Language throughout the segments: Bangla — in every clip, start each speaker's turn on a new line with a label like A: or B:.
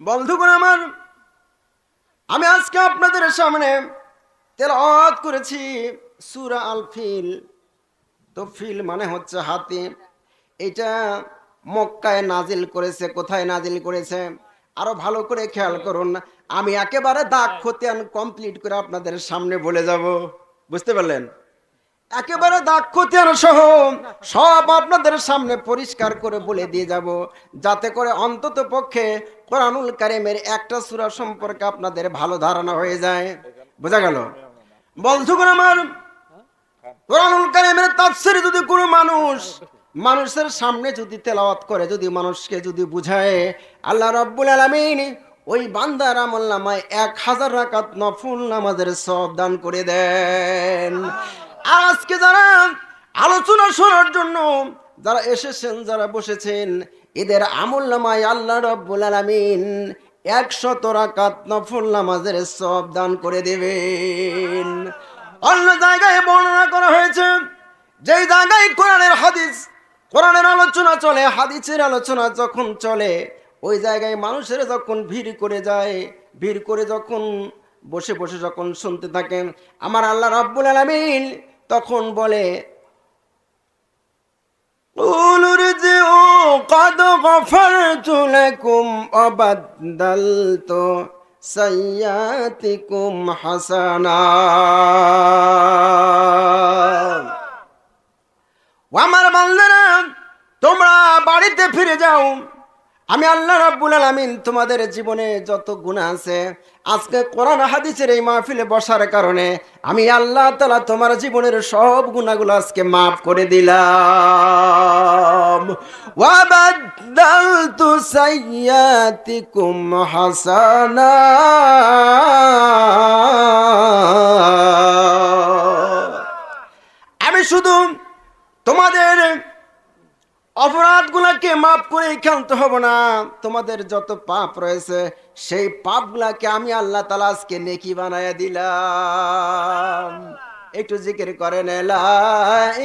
A: বন্ধুগণ আমার, আমি আজকে আপনাদের সামনে তেলাওয়াত করেছি সূরা আল ফিল। তো ফিল মানে হচ্ছে হাতি। এটা মক্কায় নাজিল করেছে। কোথায় নাজিল করেছে আরো ভালো করে খেয়াল করুন। আমি একেবারে দাগ খতিয়ান কমপ্লিট করে আপনাদের সামনে বলে যাব। বুঝতে পারলেন? একেবারে দাক্ষতিয়ান সহ সব আপনাদের সামনে পরিষ্কার করে বলে দিয়ে যাব, যাতে করে অন্তত পক্ষে কোরআনুল কারীমের একটা সূরা সম্পর্কে আপনাদের ভালো ধারণা হয়ে যায়। বোঝা গেল? বন্ধুগণ আমার, কোরআনুল কারীমের তাফসীর যদি কোনো মানুষের সামনে যদি তেলাওয়াত করে, যদি মানুষকে যদি বুঝায়, আল্লাহ রাব্বুল আলামিন ওই বান্দার আমলনামায় 1000 রাকাত নফল নামাজের সওয়াব দান করে দেন। আজকে যারা আলোচনা শোনার জন্য যারা এসেছেন, যারা বসেছেন, এদের আমলনামায় আল্লাহ রাব্বুল আলামিন 100 রাকাত নফল নামাজের সওয়াব দান করে দেবেন। অন্য জায়গায় বর্ণনা করা হয়েছে, যেই জায়গায় কোরআনের আলোচনা চলে, হাদিসের আলোচনা যখন চলে, ওই জায়গায় মানুষের যখন ভিড় করে যায়, ভিড় করে যখন বসে বসে যখন শুনতে থাকেন, আমার আল্লাহ রাব্বুল আলামিন তখন বলে, قد غفرت لكم وبدلت سيئاتكم حسنات। আমার বান্দারা, তোমরা বাড়িতে ফিরে যাও। আমি আল্লাহ রাব্বুল আলামিন তোমাদের জীবনে যত গুনাহ আছে, আজকে কোরআন হাদিসের এই মাহফিলে বসার কারণে আমি আল্লাহ তাআলা তোমার জীবনের সব গুনাহগুলো আজকে মাফ করে দিলাম। ওয়া বাদদালতু সাইয়্যাতিকুম হাসানাত। আমি শুধু তোমাদের অপরাধগুলাকে মাফ করে ক্ষান্ত হব না, তোমাদের যত পাপ রয়েছে সেই পাপগুলাকে আমি আল্লাহ তাআলা আজকে নেকি বানায়া দিলাম। একটু জিকির করেন, লা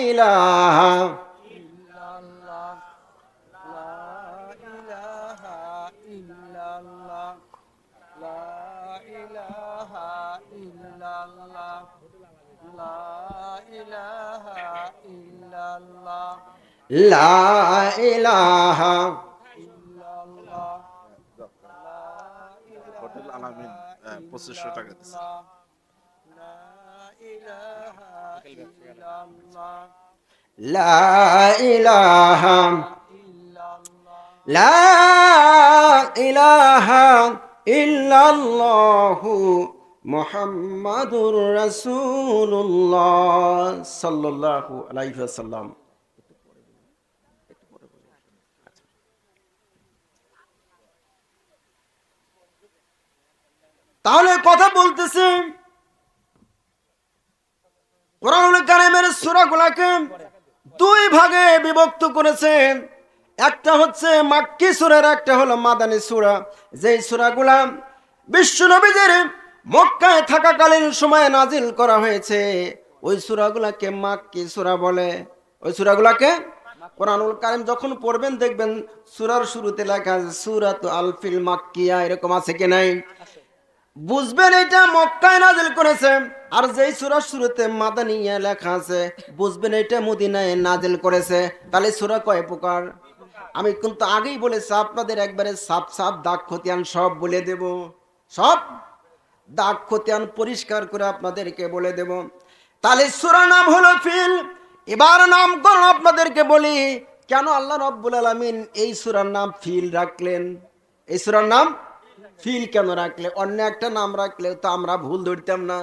A: ইলাহা
B: ইল্লাল্লাহ, লা ইলাহা ইল্লাল্লাহ, লা ইলাহা ইল্লাল্লাহ, লা ইলাহা ইল্লাল্লাহ,
A: লা ইলাহা।
B: ইল্লাল্লাহ, লা
C: হোটেল আলামিন 2500 টাকা দিচ্ছে।
B: লা ইলাহা ইল্লাল্লাহ,
A: লা ইলাহা
B: ইল্লাল্লাহ,
A: লা ইলাহা ইল্লাল্লাহু মুহাম্মাদুর রাসূলুল্লাহ সাল্লাল্লাহু আলাইহি ওয়াসাল্লাম। তাহলে কথা বলতেছে, কোরআনুল কারীমের সূরাগুলোকে দুই ভাগে বিভক্ত করেছেন। একটা হচ্ছে মাক্কি সূরা, একটা হলো মাদানী সূরা। যেই সূরাগুলা বিশ্বনবীদের মক্কায় থাকাকালীন সময়ে নাজিল করা হয়েছে, ওই সূরাগুলাকে মাক্কি সূরা বলে। ওই সূরাগুলাকে কোরআনুল কারীম যখন পড়বেন দেখবেন সূরার শুরুতে লেখা আছে সূরাতু আল ফিল মাক্কিয়া, এরকম আছে কি নাই? বুঝবেন এটা মক্কায় নাজিল করেছে। আর যেই সূরার শুরুতে মাদানিয়া লেখা আছে, বুঝবেন এটা মদিনায় নাজিল করেছে। তাহলে সূরা কয় প্রকার? আমি কিন্তু আগেই বলেছি, আপনাদের একবারে সাপ সাপ দাগ খতিয়ান সব বলে দেব। সব দাগ খতিয়ান পরিষ্কার করে আপনাদেরকে বলে দেব। তাহলে সূরার নাম হলো ফিল। এবার নামকরণ আপনাদেরকে বলি, কেন আল্লাহ রাব্বুল আলামিন এই সূরার নাম ফিল রাখলেন? এই সূরার নাম ফিল কেন রাখলে? অন্য একটা নাম রাখলে তো আমরা ভুল ধরতাম না।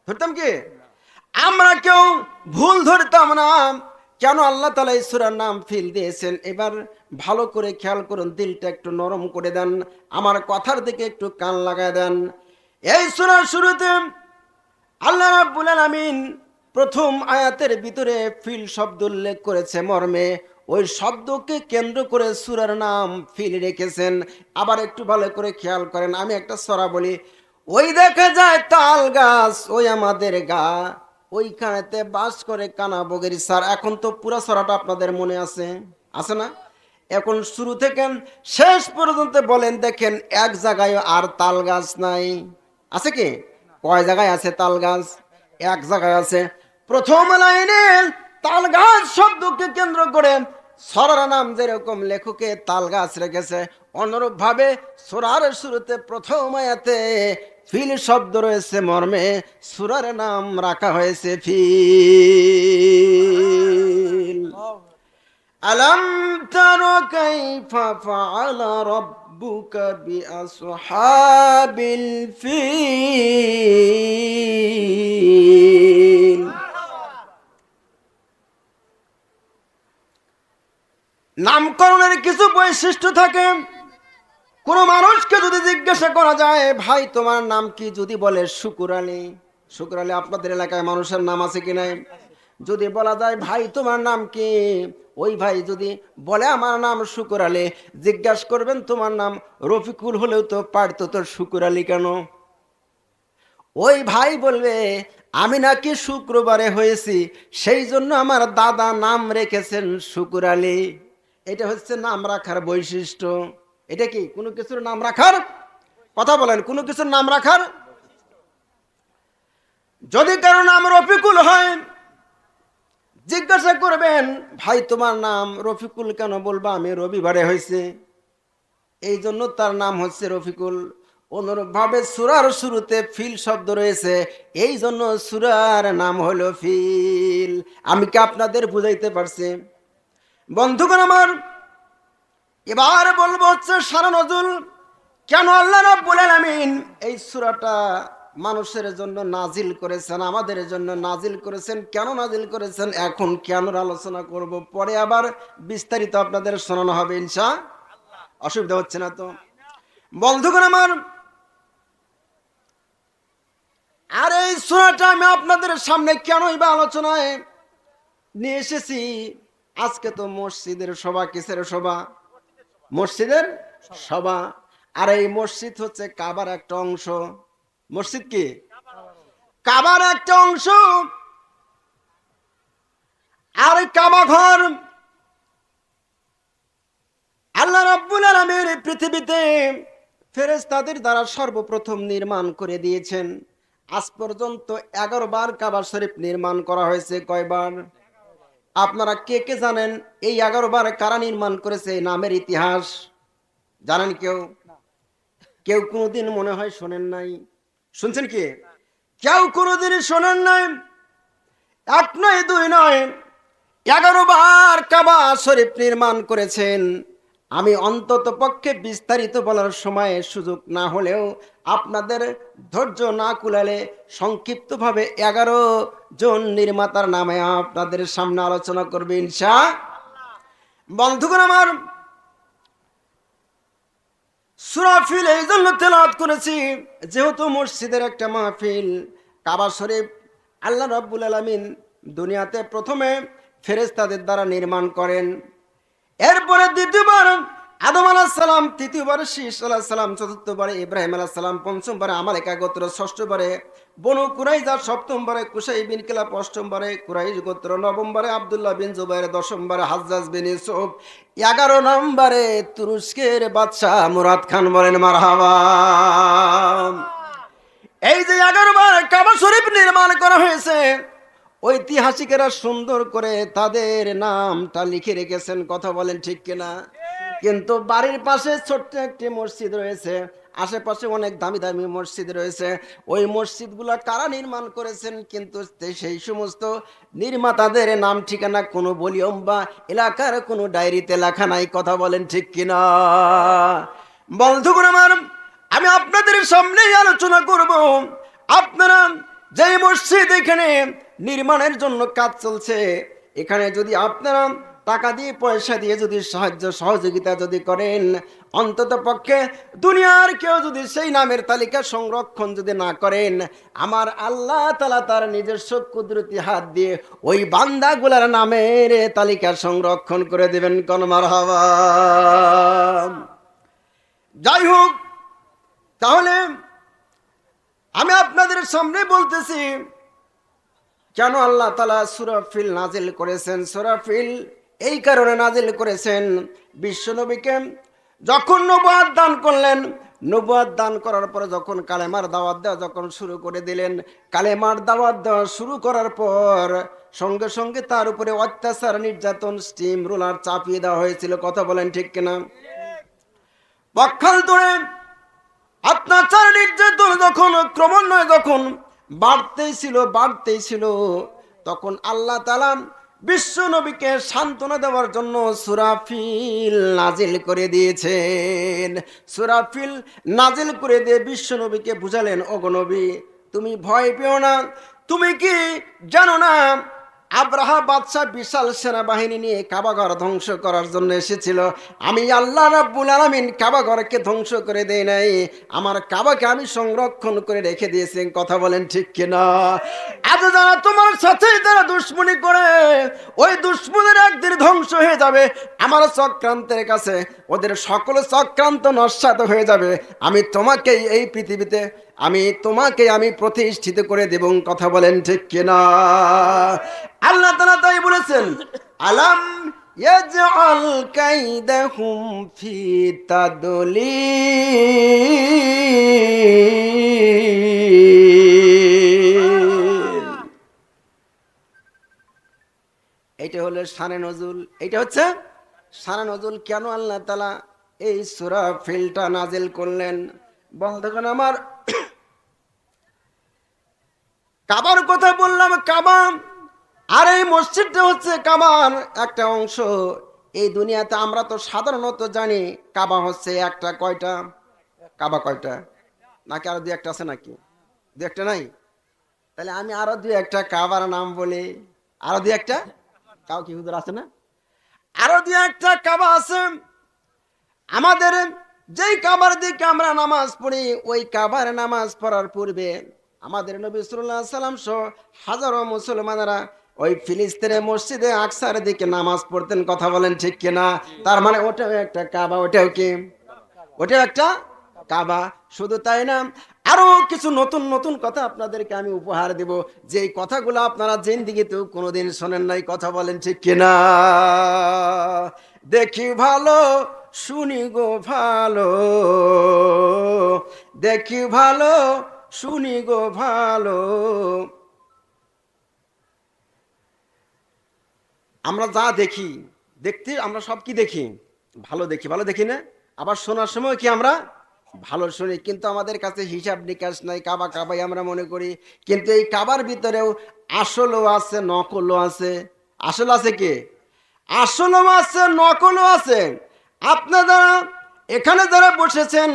A: ধরতাম কি? আমরা কেউ ভুল ধরতাম না। কেন আল্লাহ তাআলা এই সূরার নাম ফিল দিয়েছেন? এবার ভালো করে খেয়াল করুন, দিলটা একটু নরম করে দেন, আমার কথার দিকে একটু কান লাগায় দেন। এই সূরার শুরুতে আল্লাহ রাব্বুল আলামিন প্রথম আয়াতের ভিতরে ফিল শব্দ উল্লেখ করেছে মর্মে, ওই শব্দকে কেন্দ্র করে সূরার নাম ফিল রেখেছেন। আবার একটু ভালো করে খেয়াল করেন, আমি একটা সূরা বলি, ওই দেখা যায় তাল গাছ ওই আমাদের গা, ওইখানেতে বাস করে কানা বগের স্যার। এখন তো পুরা সূরাটা আপনাদের মনে আছে, আছে না? এখন শুরু থেকে শেষ পর্যন্ত বলেন দেখেন এক জায়গায় আর তাল গাছ নাই, আছে কি? কয় জায়গায় আছে তাল গাছ? এক জায়গায় আছে। প্রথম লাইনে তাল গাছ শব্দকে কেন্দ্র করে সরার নাম যেরকম লেখকে তাল গাছ রেখেছে, অনুরূপ ভাবে সূরার শুরুতে প্রথম আয়াতে ফিল শব্দ রয়েছে মর্মে সূরার নাম রাখা হয়েছে ফিল। ألم تر كيف فعل ربك بأصحاب الفيل নামকরণের কিছু বৈশিষ্ট্য থাকে। কোনো মানুষকে যদি জিজ্ঞাসা করা যায় ভাই তোমার নাম কি, যদি বলে শুকুর আলী, শুকুর আলী আপনাদের এলাকায় মানুষের নাম আছে কি নাই? যদি বলা যায় ভাই তোমার নাম কি, ওই ভাই যদি বলে আমার নাম শুকুর আলী, জিজ্ঞাসা করবেন তোমার নাম রফিকুল হলেও তো পারতো, তোর শুকুর আলী কেন? ওই ভাই বলবে আমি নাকি শুক্রবারে হয়েছি, সেই জন্য আমার দাদা নাম রেখেছেন শুকুর আলী। এটা হচ্ছে নাম রাখার বৈশিষ্ট্য। এটা কি কোনো কিছুর নাম রাখার কথা বলেন? কোনো কিছুর নাম রাখার। যদি কারো নাম রফিকুল হয়, জিজ্ঞাসা করবেন ভাই তোমার নাম রফিকুল কেন? বলবা আমি রবিবারে হয়েছে, এই জন্য তার নাম হচ্ছে রফিকুল। অনুরূপভাবে সূরার শুরুতে ফিল শব্দ রয়েছে, এই জন্য সূরার নাম হলো ফিল। আমি কি আপনাদের বুঝাইতে পারছি? বন্ধুগণ আমার, এবার বলবো হচ্ছে সারা নজরুল কেন আল্লাহ রাব্বুল আলামিন এই সূরাটা মানুষের জন্য নাজিল করেছেন, আমাদের জন্য নাজিল করেছেন। কেন নাজিল করেছেন এখন কেন আলোচনা করব, পরে আবার বিস্তারিত আপনাদের শোনানো হবে ইনশাআল্লাহ। অসুবিধা হচ্ছে না তো? বন্ধুগণ আমার, আর এই সূরাটা আমি আপনাদের সামনে কেনই বা আলোচনায় নিয়ে এসেছি। আজকে তো মসজিদের সভা, কিসের সভা? মসজিদের সভা। আর এই মসজিদ হচ্ছে কাবার একটা অংশ। মসজিদ কি? কাবার একটা অংশ। আর কাবা ঘর আল্লাহ রাব্বুল আলামিন পৃথিবীতে ফেরেশতাদের দ্বারা সর্বপ্রথম নির্মাণ করে দিয়েছেন। আজ পর্যন্ত 11 বার কাবা শরীফ নির্মাণ করা হয়েছে। কয়বার আপনারা কে কে জানেন? এই 11 বার কারা নির্মাণ করেছে এই নামের ইতিহাস জানেন কেউ? কেউ কোনোদিন মনে হয় শোনেন নাই। শুনছেন কি? কেউ কোনোদিন শোনেন নাই। এক নয় দুই নয়, 11 বার কাবা শরীফ নির্মাণ করেছেন। আমি অন্তত পক্ষে বিস্তারিত বলার সময় সুযোগ না হলেও আপনাদের ধৈর্য না কুলালে সংক্ষিপ্তভাবে 11 জন নির্মাতার নামে আপনাদের সামনে আলোচনা করবে ইনশাআল্লাহ। বন্ধুগণ আমার, সূরা ফিল এই জন্য তেলাওয়াত করেছি যেহেতু মসজিদের একটা মাহফিল। কাবা শরীফ আল্লাহ রাব্বুল আলামিন দুনিয়াতে প্রথমে ফেরেশতাদের দ্বারা নির্মাণ করেন। এরপরে দ্বিতীয়বার আদম আলাইহিস সালাম, তৃতীয়বার শীস আলাইহিস সালাম, চতুর্থবারে ইব্রাহিম আলাইহিস সালাম, পঞ্চমবারে আমালেকা গোত্র, ষষ্ঠবারে বনু কুরাইজা, সপ্তমবারে কুসাই বিন কিলাব, অষ্টমবারে কুরাইশ গোত্র, নবমবারে আব্দুল্লাহ বিন জুবাইর, দশমবারে হাজ্জাজ বিন ইউসুফ, 11 নম্বরে তুরস্কের বাদশাহ মুরাদ খান। বলেন মারহাবা। এই যে 11 বার কাবা শরীফ নির্মাণ করা হয়েছে, ঐতিহাসিকেরা সুন্দর করে তাদের নামটা লিখে রেখেছেন। কথা বলেন ঠিক কিনা? কিন্তু বাড়ির পাশে ছোট্ট একটি মসজিদ রয়েছে, আশেপাশে অনেক দামি দামি মসজিদ রয়েছে। ওই মসজিদগুলো কারা নির্মাণ করেছেন কিন্তু সেই সমস্ত নির্মাতাদের নাম ঠিকানা কোনো ভলিউম বা এলাকার কোনো ডায়েরিতে লেখা নাই। কথা বলেন ঠিক কিনা? বন্ধুগণ আমার, আমি আপনাদের সামনেই আলোচনা করব। আপনারা যে মসজিদ এখানে নির্মাণের জন্য কাজ চলছে, এখানে যদি আপনারা টাকা দিয়ে পয়সা দিয়ে যদি সাহায্য সহযোগিতা যদি করেন, অন্তত পক্ষে দুনিয়ার কেউ যদি সেই নামের তালিকা সংরক্ষণ যদি না করেন, আমার আল্লাহ তাআলা তার নিজস্ব কুদরতি হাত দিয়ে ওই বান্দাগুলার নামের তালিকা সংরক্ষণ করে দেবেন। কোন মারহাবা। যাই হোক, তাহলে আমি আপনাদের সামনে বলতেছি কেন আল্লাহ তাআলা সূরা ফিল নাজিল করেছেন। সূরা ফিল এই কারণে নাজিল করেছেন বিশ্বনবীকে যখন নবুয়ত দান করলেন, নবুয়ত দান করার পরে যখন কালেমার দাওয়াত দেওয়া যখন শুরু করে দিলেন, কালেমার দাওয়াত দেওয়া শুরু করার পর সঙ্গে সঙ্গে তার উপরে অত্যাচার নির্যাতন স্টিম রোলার চাপিয়ে দেওয়া হয়েছিল। কথা বলেন ঠিক কিনা? পক্ষান্তরে অত্যাচার নির্যাতন যখন ক্রমান্বয়ে যখন বাড়তেই ছিল, তখন আল্লাহ তাআলা বিশ্ব নবীকে সান্ত্বনা দেওয়ার জন্য সুরাফিল নাজিল করে দিয়েছেন। সুরাফিল নাজিল করে দিয়ে বিশ্ব নবীকে বুঝালেন, ওগো নবী তুমি ভয় পেও না, তুমি কি জানো না আব্রাহা বাদশাহ বিশাল সেনাবাহিনী নিয়ে কাবাঘর ধ্বংস করার জন্য এসেছিল। আমি আল্লাহ রাব্বুল আলামিন কাবাঘরকে ধ্বংস করে দেই নাই, আমার কাবাকে আমি সংরক্ষণ করে রেখে দিয়েছি। কথা বলেন ঠিক কিনা? আজ যারা তোমার সাথে যারা দুশ্মনী করে, ওই দুশ্মনের একদিন ধ্বংস হয়ে যাবে আমার চক্রান্তের কাছে, ওদের সকল চক্রান্ত নস্যাৎ হয়ে যাবে। আমি তোমাকেই এই পৃথিবীতে আমি প্রতিষ্ঠিত করে দেব। কথা বলেন ঠিক কিনা? আল্লাহ তাআলা তাই বলেছেন, আলাম ইয়াজআল কাইদাহুম ফি তাদলিল। এটা হলো শানে নজুল, এটা হচ্ছে শানে নজুল। কেন আল্লাহ তাআলা এই সূরা ফিলটা নাজিল করলেন? বন্ধুগণ আমার, কাবার কথা বললাম, কাবা আর এই মসজিদটা হচ্ছে কাবার একটা অংশ। এই দুনিয়াতে আমরা তো সাধারণত জানি কাবা হচ্ছে একটা। কয়টা কাবা? কয়টা? নাকি আরো দুই একটা আছে? নাকি দুই একটা নাই? তাহলে আমি আরো দুই একটা কাবার নাম বলি। আরো দুই একটা কাউ কি হুজুর আছে না? আরো দুই একটা কাবা আছে। আমাদের যেই কাবার দিকে আমরা নামাজ পড়ি, ওই কাবার নামাজ পড়ার পূর্বে আমাদের নবী সাল্লাল্লাহু আলাইহি সাল্লাম সহ হাজারো মুসলমানেরা ওই ফিলিস্তিনের মসজিদে আকসার দিকে নামাজ পড়তেন। কথা বলেন ঠিক কিনা? তার মানে ওটাও একটা কাবা। ওটাও একটা কাবা। শুধু তাই না, আরো কিছু নতুন নতুন কথা আপনাদেরকে আমি উপহার দেব, যে কথাগুলো আপনারা জিন্দেগিতেও কোনোদিন শোনেন নাই। কথা বলেন ঠিক কিনা? দেখি ভালো, শুনি গো ভালো, দেখি ভালো, শুনি গো ভালো। আমরা যা দেখি, দেখতে আমরা সব কি দেখি? ভালো দেখি। ভালো দেখি না? আবার শোনার সময় কি আমরা ভালো শুনি, কিন্তু আমাদের কাছে হিসাব নিকাশ নাই। কাবা কাবাই আমরা মনে করি, কিন্তু এই কাবার ভিতরেও আসলও আছে, নকলও আছে। আসল আছে কি? আসলও আছে, নকলও আছে। আপনারা এখানে যারা বসেছেন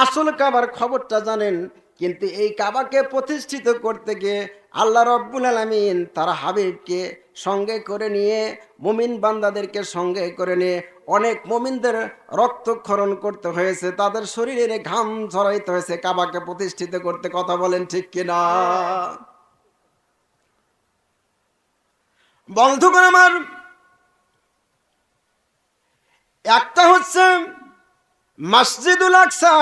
A: আসল কাবার খবরটা জানেন, কিন্তু এই কাবাকে প্রতিষ্ঠিত করতে গিয়ে আল্লাহ রাব্বুল আলামিন তার হাবিবকে সঙ্গে করে নিয়ে, মুমিন বান্দাদেরকে সঙ্গে করে নিয়ে অনেক মুমিনদের রক্তক্ষরণ করতে হয়েছে, তাদের শরীরে ঘাম ঝরাইতে হয়েছে কাবাকে প্রতিষ্ঠিত করতে। কথা বলেন ঠিক কিনা? বন্ধুগণ আমার, একটা হচ্ছে মসজিদুল আকসা,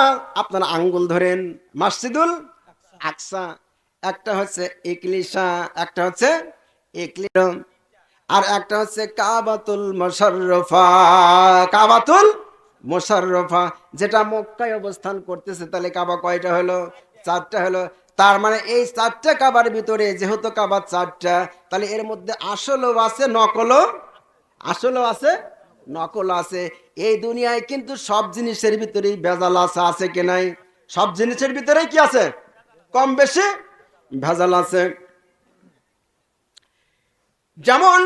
A: আপনারা আঙ্গুল ধরেন, মসজিদুল আকসা। একটা হচ্ছে ইকলিসা, একটা হচ্ছে ইকলিম, আর একটা হচ্ছে কাবাতুল মুশাররফা। কাবাতুল মুশাররফা যেটা মক্কায় অবস্থান করতেছে। তাহলে কাবা কয়টা হলো? চারটা হলো। তার মানে এই চারটা কাবার ভিতরে যেহেতু কাবা চারটা, তাহলে এর মধ্যে আসলও আছে, আসলও আছে, নকল আছে। এই দুনিয়ায় কিন্তু সব জিনিসের ভিতরেই ভেজাল আছে কি নাই? সব জিনিসের ভিতরে কি আছে? কম বেশি ভেজাল আছে। যেমন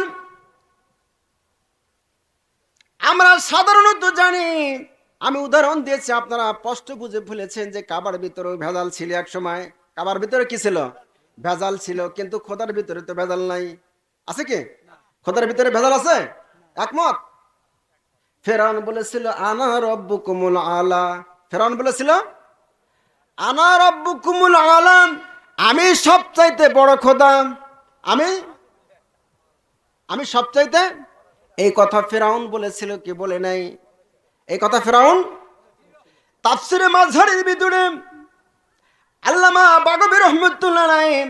A: আমরা সাধারণত জানি, আমি উদাহরণ দিয়েছি, আপনারা স্পষ্ট বুঝে ফেলেছেন যে কাবার ভিতরেও ভেজাল ছিল এক সময়। কাবার ভিতরে কি ছিল? ভেজাল ছিল। কিন্তু খোদার ভিতরে তো ভেজাল নাই। আছে কি? খোদার ভিতরে ভেজাল আছে? একমত? ফেরাউন বলেছিল আনা রব্বুকুমুল আলা। ফেরাউন বলেছিল আনা রব্বুকুমুল আলা, আমি সবচাইতে বড় খোদা, আমি সবচাইতে। এই কথা ফেরাউন বলেছিল কি বলে নাই? এই কথা ফেরাউন তাফসিরে মাযহারির ভিতরে আল্লামা বাগবী রহমাতুল্লাহ আলাইহি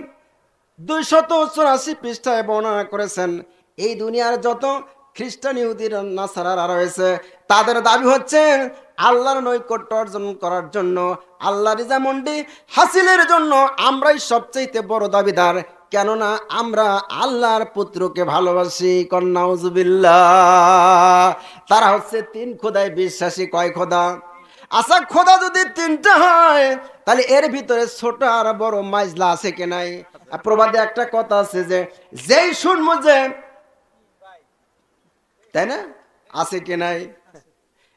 A: 284 পৃষ্ঠায় বর্ণনা করেছেন, এই দুনিয়ার যত খ্রিস্টান ইহুদির নাসারারা রয়েছে, তাদের দাবি হচ্ছে আল্লাহর নৈকট্য অর্জন করার জন্য, আল্লাহ রিজামন্ডি হাসিলের জন্য আমরাই সবচেয়ে বড় দাবিদার। কেননা আমরা আল্লাহর পুত্রকে ভালোবাসি, কন্নাউজুবিল্লাহ। তারা হচ্ছে তিন খোদায় বিশ্বাসী। কয় খোদা? আচ্ছা, খোদা যদি তিনটা হয় তাহলে এর ভিতরে ছোট আর বড় মাইজলা আছে কি নাই? প্রবাদে একটা কথা আছে যে যেই শুনবো যে, তাই না, আছে কি নাই?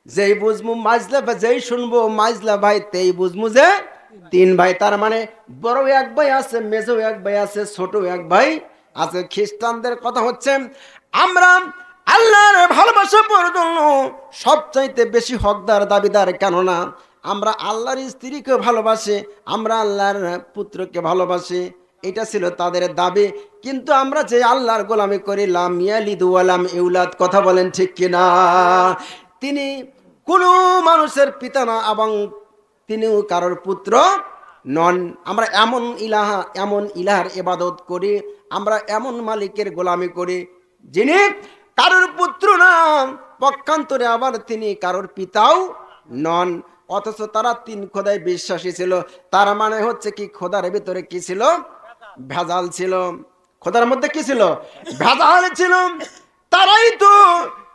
A: যেই বুঝবো মাইজলা, যেই শুনবো মাইজলা ভাই, তেই বুঝবো যে তিন ভাই। তার মানে বড় এক ভাই আছে, মেজো এক ভাই আছে, ছোট এক ভাই আছে। খ্রিস্টানদের কথা হচ্ছে আমরা আল্লাহর ভালোবাসা পাওয়ার জন্য সবচাইতে বেশি হকদার দাবিদার। কেননা আমরা আল্লাহর স্ত্রীকে ভালোবাসি, আমরা আল্লাহর পুত্রকে ভালোবাসি। এটা ছিল তাদের দাবি। কিন্তু আমরা যে আল্লাহর গোলামি করি, লাম ইয়ালিদ ওয়া লাম ইউলাদ, কথা বলেন ঠিক কিনা? তিনি কোনো মানুষের পিতা না এবং তিনিও কারোর পুত্র নন। আমরা এমন ইলাহার ইবাদত করি, আমরা এমন মালিকের গোলামি করি যিনি কারোর পুত্র না, পক্ষান্তরে আবার তিনি কারোর পিতাও নন। অথচ তারা তিন খোদায় বিশ্বাসী ছিল। তার মানে হচ্ছে কি, খোদার ভিতরে কি ছিল? ভেজাল ছিল। খোদার মধ্যে কি ছিল? ভেজাল ছিল। তারাই তো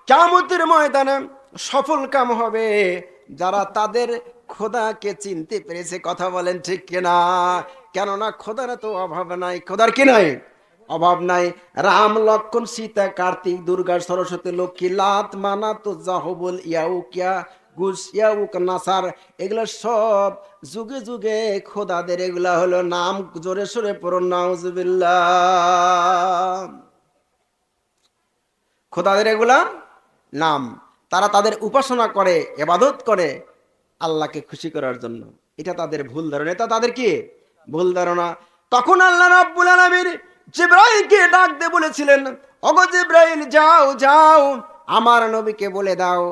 A: কিয়ামতের ময়দানে সফল কাম হবে যারা তাদের খোদাকে চিনতে পেরেছে। কথা বলেন ঠিক কিনা? কেননা খোদার তো অভাব নাই। খোদার কি নাই? অভাব নাই। রাম, লক্ষ্মণ, সীতা, কার্তিক, দুর্গা, সরস্বতী, লক্ষ্মী, লাত, মানাত, জাহবুল, ইয়াউকিয়া, গুস, ইয়াউক, নাসার, এগুলো সব যুগে যুগে খোদাদের এগুলা হলো নাম। জোরে সোরে পড়ুন নাউজুবিল্লাহ। খোদাদের এগুলা নাম। তারা তাদের উপাসনা করে, ইবাদত করে আল্লাহকে খুশি করার জন্য। এটা তাদের ভুল ধারণা। এটা তাদের কি ভুল ধারণা? তখন আল্লাহ রাব্বুল আলামিন জিবরাইলকে ডাক দিয়ে বলেছিলেন, ওগো জিবরাইল, যাও যাও আমার নবীকে বলে দাও,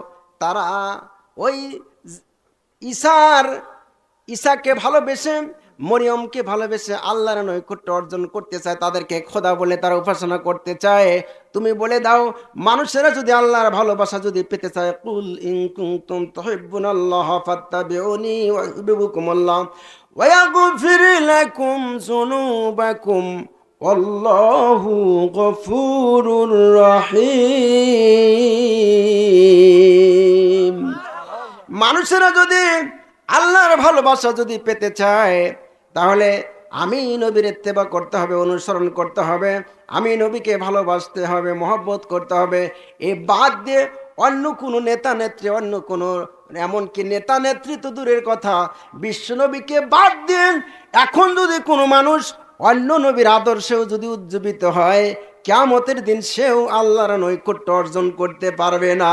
A: তারা ওই ঈসাকে ভালোবেসে, মরিয়মকে ভালোবেসে আল্লাহর নৈকট্য অর্জন করতে চায়, তাদেরকে খোদা বলে তারা উপাসনা করতে চায়। তুমি বলে দাও, মানুষেরা যদি আল্লাহর ভালোবাসা যদি পেতে চায়, কুল ইন কুনতুম তুহিব্বুনাল্লাহ ফাত্তাবিউনি ইউহিব্বুকুমুল্লাহ ওয়া ইয়াগফির লাকুম যুনুবাকুম আল্লাহু গফুরুর রহিম। মানুষেরা যদি আল্লাহর ভালোবাসা যদি পেতে চায়, তাহলে আমি নবীর ইত্তেবা করতে হবে, অনুসরণ করতে হবে। আমি নবীকে ভালোবাসতে হবে, মহব্বত করতে হবে। এই বাদ দিয়ে অন্য কোনো নেতা নেত্রী, অন্য কোনো, এমনকি নেতা নেত্রী তো দূরের কথা, বিশ্বনবীকে বাদ দিয়ে এখন যদি কোনো মানুষ অন্য নবীর আদর্শেও যদি উজ্জীবিত হয়, কিয়ামতের দিন সেও আল্লাহর নৈকট্য অর্জন করতে পারবে না।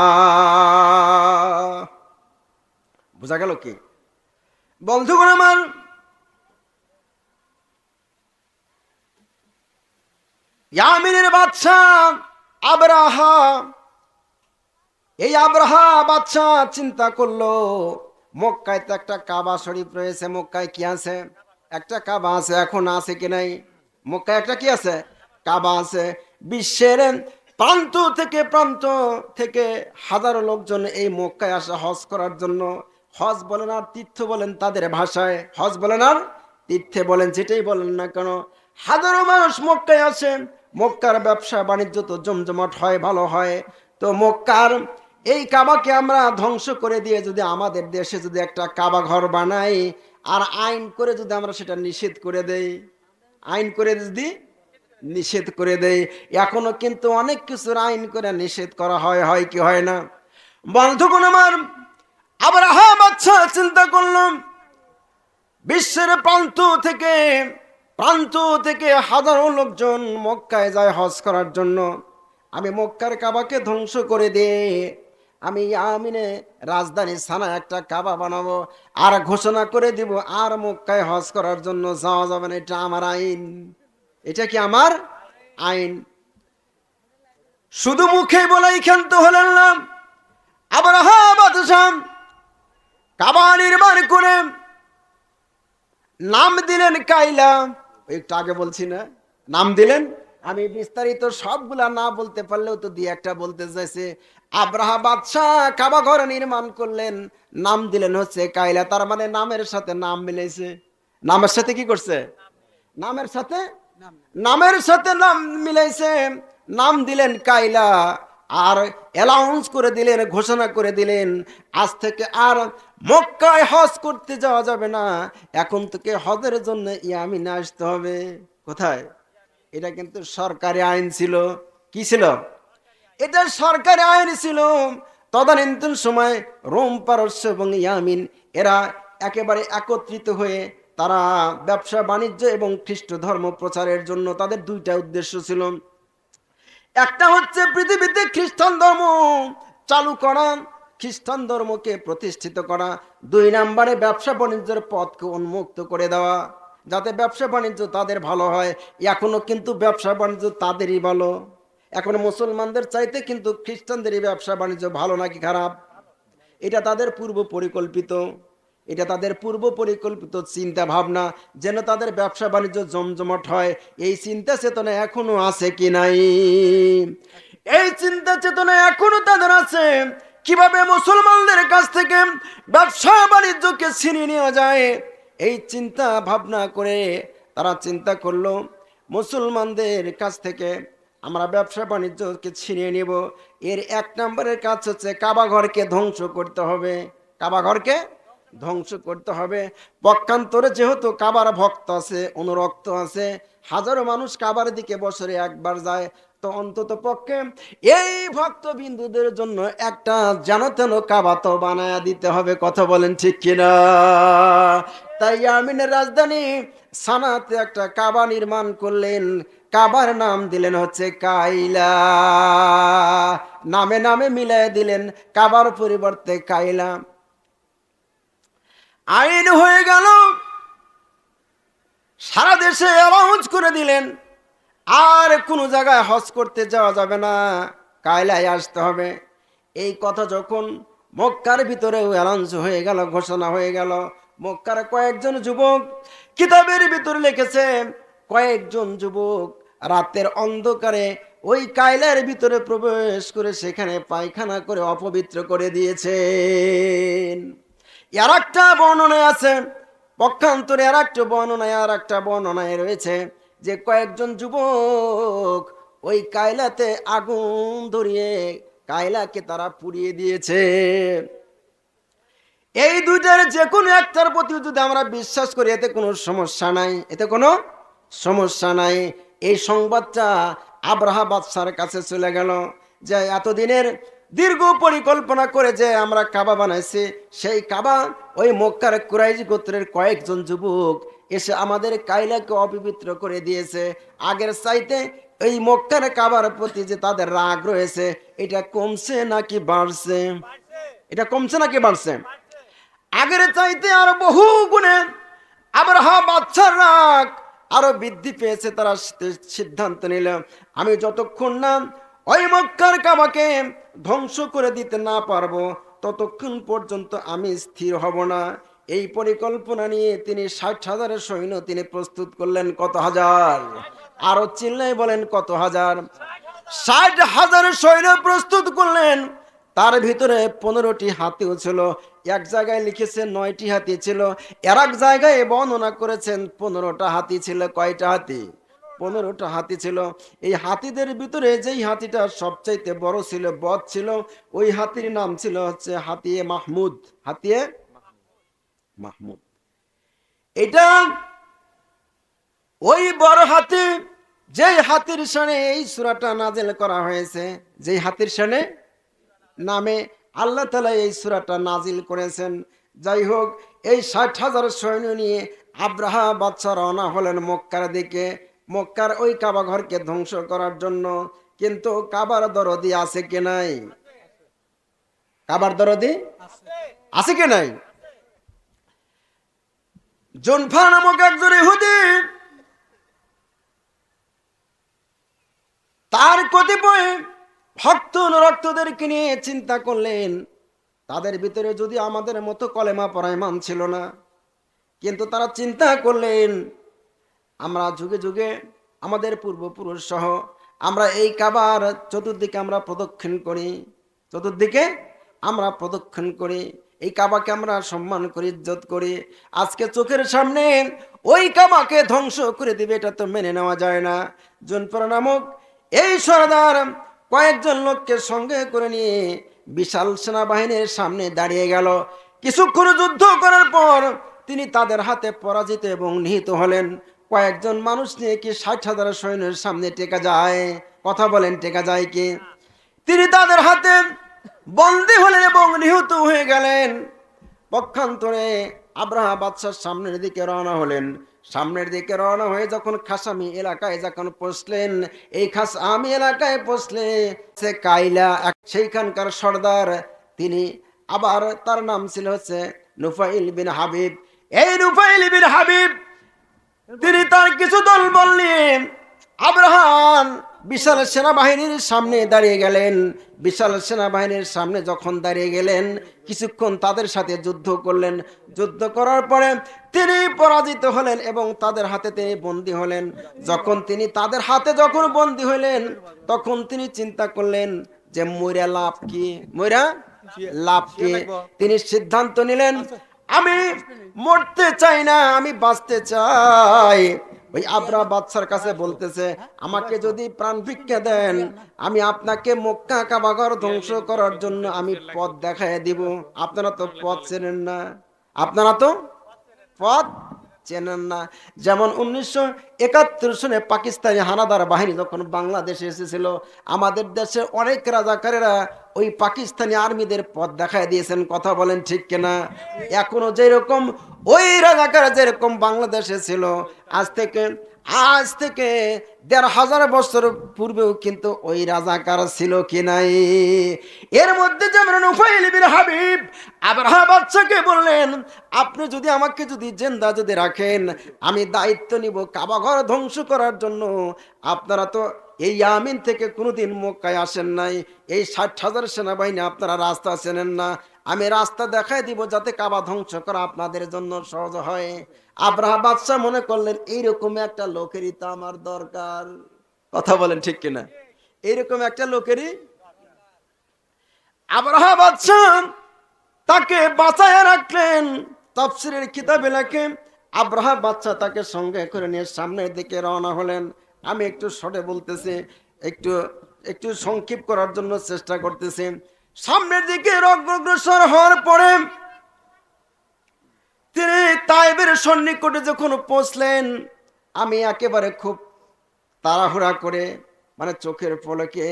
A: বোঝা গেল কি বন্ধুগণ আমার? ইয়ামিনের বাদশাহ আবরাহা, এই আবরাহা বাদশাহ চিন্তা করলো, মক্কায় তো একটা কাবা শরীফ রয়েছে। মক্কায় কি আছে? একটা কাবা আছে। এখন আছে কি নাই? মক্কায় একটা কি আছে? কাবা আছে। বিশ্বের প্রান্ত থেকে হাজারো লোকজন এই মক্কায় আসে হজ করার জন্য। হজ বলেন আর তীর্থ বলেন তাদের ভাষায়, হজ বলেন আর তীর্থে বলেন, যেটাই বলেন না কেন, হাজারো মানুষ মক্কায় আসে। মক্কার ব্যবসা বাণিজ্য তো জমজমাট হয়, ভালো হয়। তো মক্কার এই কাবাকে আমরা ধ্বংস করে দিয়ে যদি আমাদের দেশে যদি একটা কাবা ঘর বানাই, আর আইন করে যদি আমরা সেটা নিষেধ করে দেই, আইন করে যদি নিষেধ করে দেই, এখনো কিন্তু অনেক কিছুর আইন করে নিষেধ করা হয়, হয় কি হয় না? বন্ধুগণ আমার, আবরাহা বাদশা চিন্তা করলাম, বিশ্বের প্রান্ত থেকে হাজারো লোকজন মক্কায় যায় হজ করার জন্য। আমি মক্কার কাবাকে ধ্বংস করে দিয়ে আমি ইয়ামিনে রাজধানী সানায় একটা কাবা বানাবো, আর ঘোষণা করে দিব আর মক্কায় হজ করার জন্য যাওয়া যাবে না। এটা আমার আইন। এটা কি আমার আইন? শুধু মুখেই বলাই ক্ষান্ত হলেন না। আবরাহা বাদশা কাবা নির্মাণ করে নাম দিলেন কাইলা। একটু আগে বলছি না, নাম দিলেন আমি বিস্তারিত সবগুলা না বলতে পারলেও তো দুই একটা বলতে চাইছে। আব্রাহা বাদশাহ কাবা ঘর নির্মাণ করলেন, নাম দিলেন হচ্ছে কাইলা। তার মানে নামের সাথে নাম মিলেছে। নামের সাথে কি করছে? নামের সাথে
B: নাম
A: নামের সাথে নাম মিলাইছে, নাম দিলেন কাইলা। আর অ্যালাউন্স করে দিলেন, ঘোষণা করে দিলেন, আজ থেকে আর মক্কায় হজ করতে যাওয়া যাবে না, এখন থেকে হজের জন্য ইয়ামিনে আসতে হবে। কোথায়? এটা কিন্তু সরকারি আইন ছিল। কি ছিল? এটা সরকারি আইন ছিল। তদানীন্তন সময় রোম, পারস্য এবং ইয়ামিন এরা একেবারে একত্রিত হয়ে তারা ব্যবসা বাণিজ্য এবং খ্রিস্ট ধর্ম প্রচারের জন্য তাদের দুইটা উদ্দেশ্য ছিল। একটা হচ্ছে পৃথিবীতে খ্রিস্টান ধর্ম চালু করা, খ্রিস্টান ধর্মকে প্রতিষ্ঠিত করা। দুই নম্বরে ব্যবসা বাণিজ্যের পথকে উন্মুক্ত করে দেওয়া, যাতে ব্যবসা বাণিজ্য তাদের ভালো হয়। এখনো কিন্তু ব্যবসা বাণিজ্য তাদেরই ভালো। এখন মুসলমানদের চাইতে কিন্তু খ্রিস্টানদেরই ব্যবসা বাণিজ্য ভালো নাকি খারাপ? এটা তাদের পূর্ব পরিকল্পিত, এটা তাদের পূর্ব পরিকল্পিত চিন্তা ভাবনা, যেন তাদের ব্যবসা বাণিজ্য জমজমাট হয়। এই চিন্তা চেতনা এখনো আছে কি নাই? এই চিন্তা চেতনা এখনো তাদের আছে। কিভাবে মুসলমানদের কাছ থেকে ব্যবসা বাণিজ্যকে ছিনিয়ে নেওয়া যায়, এই চিন্তা ভাবনা করে তারা চিন্তা করলো মুসলমানদের কাছ থেকে আমরা ব্যবসা বাণিজ্যকে ছিনিয়ে নিব। এর এক নম্বরের কাজ হচ্ছে কাবা ঘরকে ধ্বংস করতে হবে। কাবা ঘরকে ধ্বংস করতে হবে। পক্ষান্তরে যেহেতু কাবার ভক্ত আছে, অনুরক্ত আছে, হাজারো মানুষ কাবার দিকে বছরে একবার যায়, তো অন্তত পক্ষে এই ভক্ত বিন্দুদের জন্য একটা যেন তেন কাবা তো বানায়া দিতে হবে। কথা বলেন ঠিক কিনা? তাই ইয়ামিনের রাজধানী সানাতে একটা কাবা নির্মাণ করলেন। কাবার নাম দিলেন হচ্ছে কাইলা। নামে নামে মিলাই দিলেন, কাবার পরিবর্তে কাইলা। আইন হয়ে গেল, সারা দেশে অ্যালাউন্স করে দিলেন আর কোনো জায়গায় হজ করতে যাওয়া যাবে না, কায়লায় আসতে হবে। এই কথা যখন মক্কার ভিতরেও অ্যালাউন্স হয়ে গেল, ঘোষণা হয়ে গেল, মক্কার কয়েকজন যুবক, কিতাবের ভিতরে লিখেছে কয়েকজন যুবক রাতের অন্ধকারে ওই কায়লার ভিতরে প্রবেশ করে সেখানে পায়খানা করে অপবিত্র করে দিয়েছেন। আর একটা বর্ণনায় আছে, পক্ষান্তরে আর একটা বর্ণনায়, আর একটা বর্ণনায় রয়েছে যে কয়েকজন যুবক ওই কায়লাতে আগুন ধরিয়ে কায়লাকে তারা পুড়িয়ে দিয়েছে। এই দুইটার যে কোনো একটার প্রতি যদি আমরা বিশ্বাস করি, এতে কোনো সমস্যা নাই, এতে কোনো সমস্যা নাই। এই সংবাদটা আব্রাহা বাদশার কাছে চলে গেল যে এতদিনের দীর্ঘ পরিকল্পনা করে যে আমরা কাবা বানাইছি, সেই কাবা ওই মক্কার কুরাইশ গোত্রের কয়েকজন যুবক এসে আমাদের কায়লাকে অপবিত্র করে দিয়েছে। আগের চাইতে এই মক্কার কাবার প্রতি যে তাদের রাগ রয়েছে, এটা কমছে নাকি বাড়ছে? এটা কমছে নাকি বাড়ছে? আগের চাইতে আরো বহু গুণে আব্রাহা বাদশার রাগ আরো বৃদ্ধি পেয়েছে। তারা সিদ্ধান্ত নিল, আমি যতক্ষণ না ওই মক্কার কাবাকে ধ্বংস করে দিতে না পারবো, ততক্ষণ পর্যন্ত আমি স্থির হব না। এই পরিকল্পনা নিয়ে তিনি 60,000 সৈন্য তিনি প্রস্তুত করলেন। কত হাজার? আরো চিল্লাই বলেন কত হাজার? 60,000 সৈন্য প্রস্তুত করলেন। তার ভিতরে 15টি হাতিও ছিল। এক জায়গায় লিখেছে 9টি হাতি ছিল, আর এক জায়গায় বর্ণনা করেছেন 15টা হাতি ছিল। কয়টা হাতি? 15টা হাতি ছিল। এই হাতিদের ভিতরে যেই হাতিটা সবচাইতে বড় ছিল, বধ ছিল, ওই হাতির নাম ছিল হচ্ছে হাতিয়ে মাহমুদ। হাতিয়ে মাহমুদ। এটা ওই বড় হাতি, যেই হাতির শানে এই সূরাটা নাযিল করা হয়েছে, যেই হাতির শানে নামে আল্লাহ তাআলা এই সূরাটা নাজিল করেছেন। যাই হোক, এই 60,000 সৈন্য নিয়ে আব্রাহা বাদশা রওনা হলেন মক্কার দিকে, মক্কার ওই কাবা ঘরকে ধ্বংস করার জন্য। কিন্তু কাবার দরদি আছে কি নাই? কাবার দরদি আছে কি নাই? জুনফা নামক একজন ইহুদি তার কতিপয় ভক্ত অনুরক্তদেরকে নিয়ে চিন্তা করলেন, তাদের ভিতরে যদি আমাদের মতো কলেমা পড়া ইমাম ছিল না, কিন্তু তারা চিন্তা করলেন আমরা যুগে যুগে আমাদের পূর্বপুরুষ সহ আমরা এই কাবার চতুর্দিকে আমরা প্রদক্ষিণ করি, চতুর্দিকে আমরা প্রদক্ষিণ করি, এই কাবাকে আমরা সম্মান করি, ইজ্জত করি। আজকে চোখের সামনে ওই কাবাকে ধ্বংস করে দিবে, এটা তো মেনে নেওয়া যায় না। জুনপুরা নামক এই সরদার কয়েকজন লোককে সঙ্গে করে নিয়ে বিশাল সেনাবাহিনীর সামনে দাঁড়িয়ে গেল। কিছুক্ষণ যুদ্ধ করার পর তিনি তাদের হাতে পরাজিত এবং নিহত হলেন। কয়েকজন মানুষ নিয়ে কি 60,000 সৈন্যের সামনে টেকা যায়? কথা বলেন, টেকা যায় কি? তিনি তাদের হাতে বন্দী হলেন এবং নিহত হয়ে গেলেন। পক্ষান্তরে আব্রাহা বাদশাহ সামনের দিকে রওনা হলেন। সামনের দিকে রওনা হয়ে যখন খাসামি এলাকায় যখন পৌঁছলেন, এই খাসামি এলাকায় পৌঁছলে সে কাইলা সেইখানকার সর্দার, তিনি আবার তার নাম ছিল হচ্ছে নুফাইল বিন হাবিব। এই নুফাইল বিন হাবিব তিনি তার কিছু দল বল নিয়ে আব্রাহাম বিশাল সেনাবাহিনীর সামনে দাঁড়িয়ে গেলেন। বিশাল সেনাবাহিনীর সামনে যখন দাঁড়িয়ে গেলেন, কিছুক্ষণ তাদের সাথে যুদ্ধ করলেন। যুদ্ধ করার পরে তিনি পরাজিত হলেন এবং তাদের হাতে তিনি বন্দী হলেন। যখন তিনি তাদের হাতে যখন বন্দী হলেন, তখন তিনি চিন্তা করলেন যে মইরা লাভ কি, মইরা লাভ কি। তিনি সিদ্ধান্ত নিলেন, আমি মরতে চাই না, আমি বাঁচতে চাই। ওই আব্রাহা বাদশার কাছে বলতেছে, আমাকে যদি প্রাণ ভিক্ষা দেন, আমি আপনাকে মক্কা কাবাঘর ধ্বংস করার জন্য আমি পথ দেখায় দিব। আপনারা তো পথ চেনেন না, আপনারা তো পথ চেনেন না। যেমন 1971 সনে পাকিস্তানি হানাদার বাহিনী যখন বাংলাদেশে এসেছিল, আমাদের দেশে অনেক রাজাকারেরা ওই পাকিস্তানি আর্মিদের পথ দেখায় দিয়েছেন। কথা বলেন ঠিক কিনা? এখনো যেরকম ওই রাজাকার যেরকম বাংলাদেশে ছিল, আজ থেকে 1,500 বছর পূর্বেও কিন্তু ওই রাজাকার ছিল কি নাই? এর মধ্যে যেমন নুফাইল বিন হাবিব আব্রাহা বাদশাকে বললেন, আপনি যদি আমাকে যদি জিন্দা যদি রাখেন, আমি দায়িত্ব নিব কাবাঘর ধ্বংস করার জন্য। আপনারা তো এই ইয়ামিন থেকে কোনোদিন মক্কায় আসেন নাই, এই 60,000 সেনাবাহিনী আপনারা রাস্তা চেনেন না, আমি রাস্তা দেখাই দিব যাতে কাবা ধ্বংস করা আপনাদের জন্য সহজ হয়। আব্রাহা বাদশাহ মনে করলেন, এইরকম একটা লোকেরই তো আমার দরকার। কথা বলেন ঠিক কিনা? এইরকম একটা লোকেরই। আব্রাহা বাদশাহ তাকে বাঁচায় রাখলেন। তাফসীরের কিতাবে লেখে, আব্রাহা বাদশাহ তাকে সঙ্গে করে নিয়ে সামনের দিকে রওনা হলেন। আমি একটু শর্টে বলতেছি, একটু একটু সংক্ষেপ করার জন্য চেষ্টা করতেছি। সামনের দিকে অগ্রসর হওয়ার পরে তিনি তায়েবের সন্নিকটে যখন পৌঁছলেন, আমি একেবারে খুব তাড়াহুড়া করে, মানে চোখের পলকে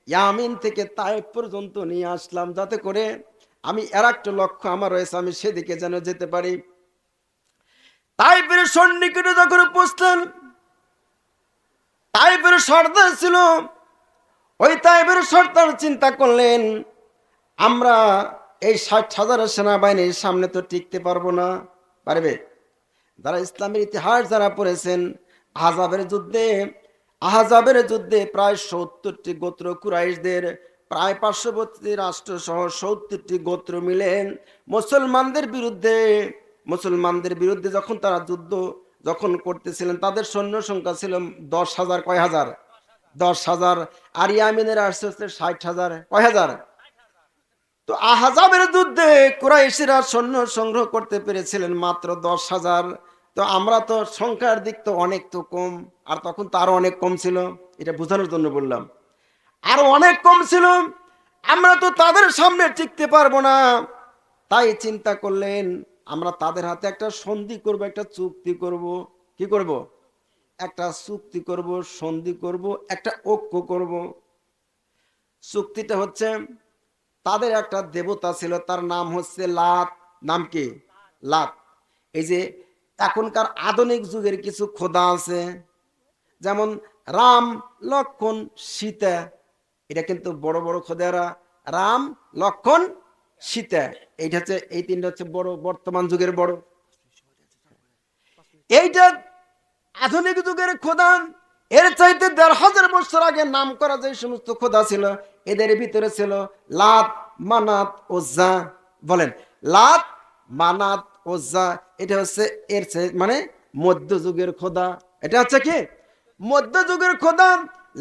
A: ইয়ামিন থেকে তায়েব পর্যন্ত নিয়ে আসলাম, যাতে করে আমি এর একটা লক্ষ্য আমার রয়েছে, আমি সেদিকে যেন যেতে পারি। তায়েবের সন্নিকটে যখন পৌঁছলেন, তায়েবের সর্দার ছিল, ওই তায়েবের সর্দার চিন্তা করলেন, আমরা এই 60,000 সেনাবাহিনীর সামনে তো টিকতে পারবো না। পারবে? যারা ইসলামের ইতিহাস যারা পড়েছেন, আহজাবের যুদ্ধে প্রায় 70টি গোত্র কুরাইশদের, প্রায় পার্শ্ববর্তী রাষ্ট্র সহ 70টি গোত্র মিলেন মুসলমানদের বিরুদ্ধে যখন তারা যুদ্ধ যখন করতেছিলেন, তাদের সৈন্য সংখ্যা ছিল 10,000। কয় হাজার? 10,000। আর ইয়ামিনের আসছে 60,000। কয় হাজার? তো আহজাবের যুদ্ধে কুরাইশিরা সৈন্য সংগ্রহ করতে পেরেছিলেন মাত্র 10,000। তো আমরা তো সংখ্যার দিক তো অনেক তো কম, আর তখন তো আরো অনেক কম ছিল, এটা বোঝানোর জন্য বললাম, আরো অনেক কম ছিল, আমরা তো তাদের সামনে টিকতে পারবো না। তাই চিন্তা করলেন, আমরা তাদের হাতে একটা সন্ধি করব, একটা চুক্তি করব। কি করব? একটা চুক্তি করব, সন্ধি করব, একটা ঐক্য করব। চুক্তিটা হচ্ছে, তাদের একটা দেবতা ছিল, তার নাম হচ্ছে লাত। নাম কি? লাত। এই যে এখনকার আধুনিক যুগের কিছু খোদা আছে, যেমন রাম, লক্ষণ, সীতা, এটা কিন্তু বড় বড় খোদারা। রাম, লক্ষণ, সীতা, এইটা হচ্ছে, এই তিনটা হচ্ছে বড়, বর্তমান যুগের বড়। এইটা আধুনিক যুগের খোদা। এর চাইতে 1,500 বছর আগে নাম করা যে সমস্ত খোদা ছিল, এদের ভিতরে ছিল লাত, মানাত, ওজ্জা। বলেন, লাত, মানাত, ওজ্জা, এটা হচ্ছে এর মানে মধ্যযুগের খোদা। এটা হচ্ছে কি? মধ্যযুগের খোদা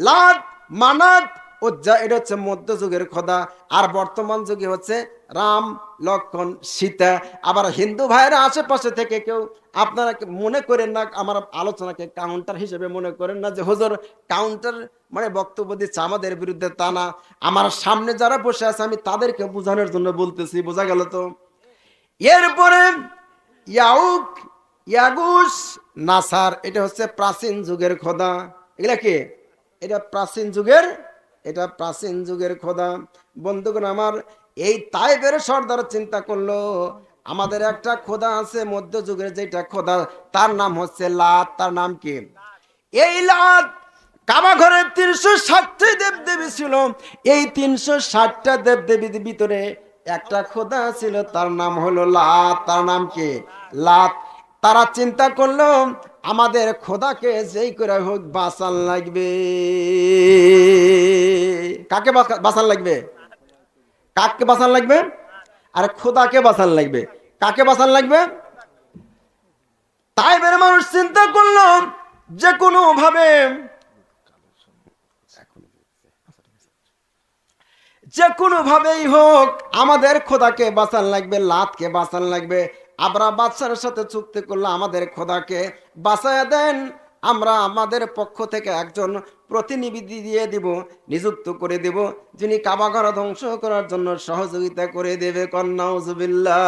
A: লাত, মানাত, উজ্জা, এটা হচ্ছে মধ্যযুগের খোদা। আর বর্তমান যুগে হচ্ছে রাম, লক্ষ্মণ, সীতা। আবার হিন্দু ভাইয়েরা আশেপাশে থেকে কেউ আপনারা মনে করেন না, আমার আলোচনাকে কাউন্টার হিসেবে মনে করেন না যে হুজুর কাউন্টার মানে বক্তব্য দিচ্ছে আমাদের বিরুদ্ধে, তা না। আমার সামনে যারা বসে আছে আমি তাদেরকে বোঝানোর জন্য বলতেছি, বোঝা গেল তো? এরপরে ইয়াউক, ইয়াগুস, নাসার, এটা হচ্ছে প্রাচীন যুগের খোদা। এগুলা কি? এটা প্রাচীন যুগের, এটা প্রাচীন যুগের খোদা। বন্ধুগণ আমার, এই তাইবের সর্দার চিন্তা করলো আমাদের একটা খোদা আছে মধ্যযুগের, যেটা খোদা তার নাম হচ্ছে লাত। তার নাম কি? এই লাত কাবা ঘরে 360টি দেবদেবী ছিল। এই 360টা দেবদেবীর ভিতরে একটা খোদা ছিল, তার নাম হলো লাত। তার নাম কি? লাত। তারা চিন্তা করলো আমাদের খোদাকে যেই করে হোক বাঁচান লাগবে। কাকে বাঁচান লাগবে? কাকে বাঁচান লাগবে? আর খোদাকে বাঁচান লাগবে। কাকে বাঁচান লাগবে? তাই বের মানুষ চিন্তা করলো যে কোনো ভাবে, যে কোনো ভাবেই হোক আমাদের খোদাকে বাঁচান লাগবে, লাতকে বাঁচান লাগবে। আমরা বাদশার সাথে চুক্তি করলো আমাদের খোদাকে বাঁচায় দেন, আমরা আমাদের পক্ষ থেকে একজন প্রতিনিধি দিয়ে দিব, নিযুক্ত করে দেব, যিনি কাবাঘর ধ্বংস করার জন্য সহযোগিতা করে দেবে। কন্নাউজুবিল্লাহ।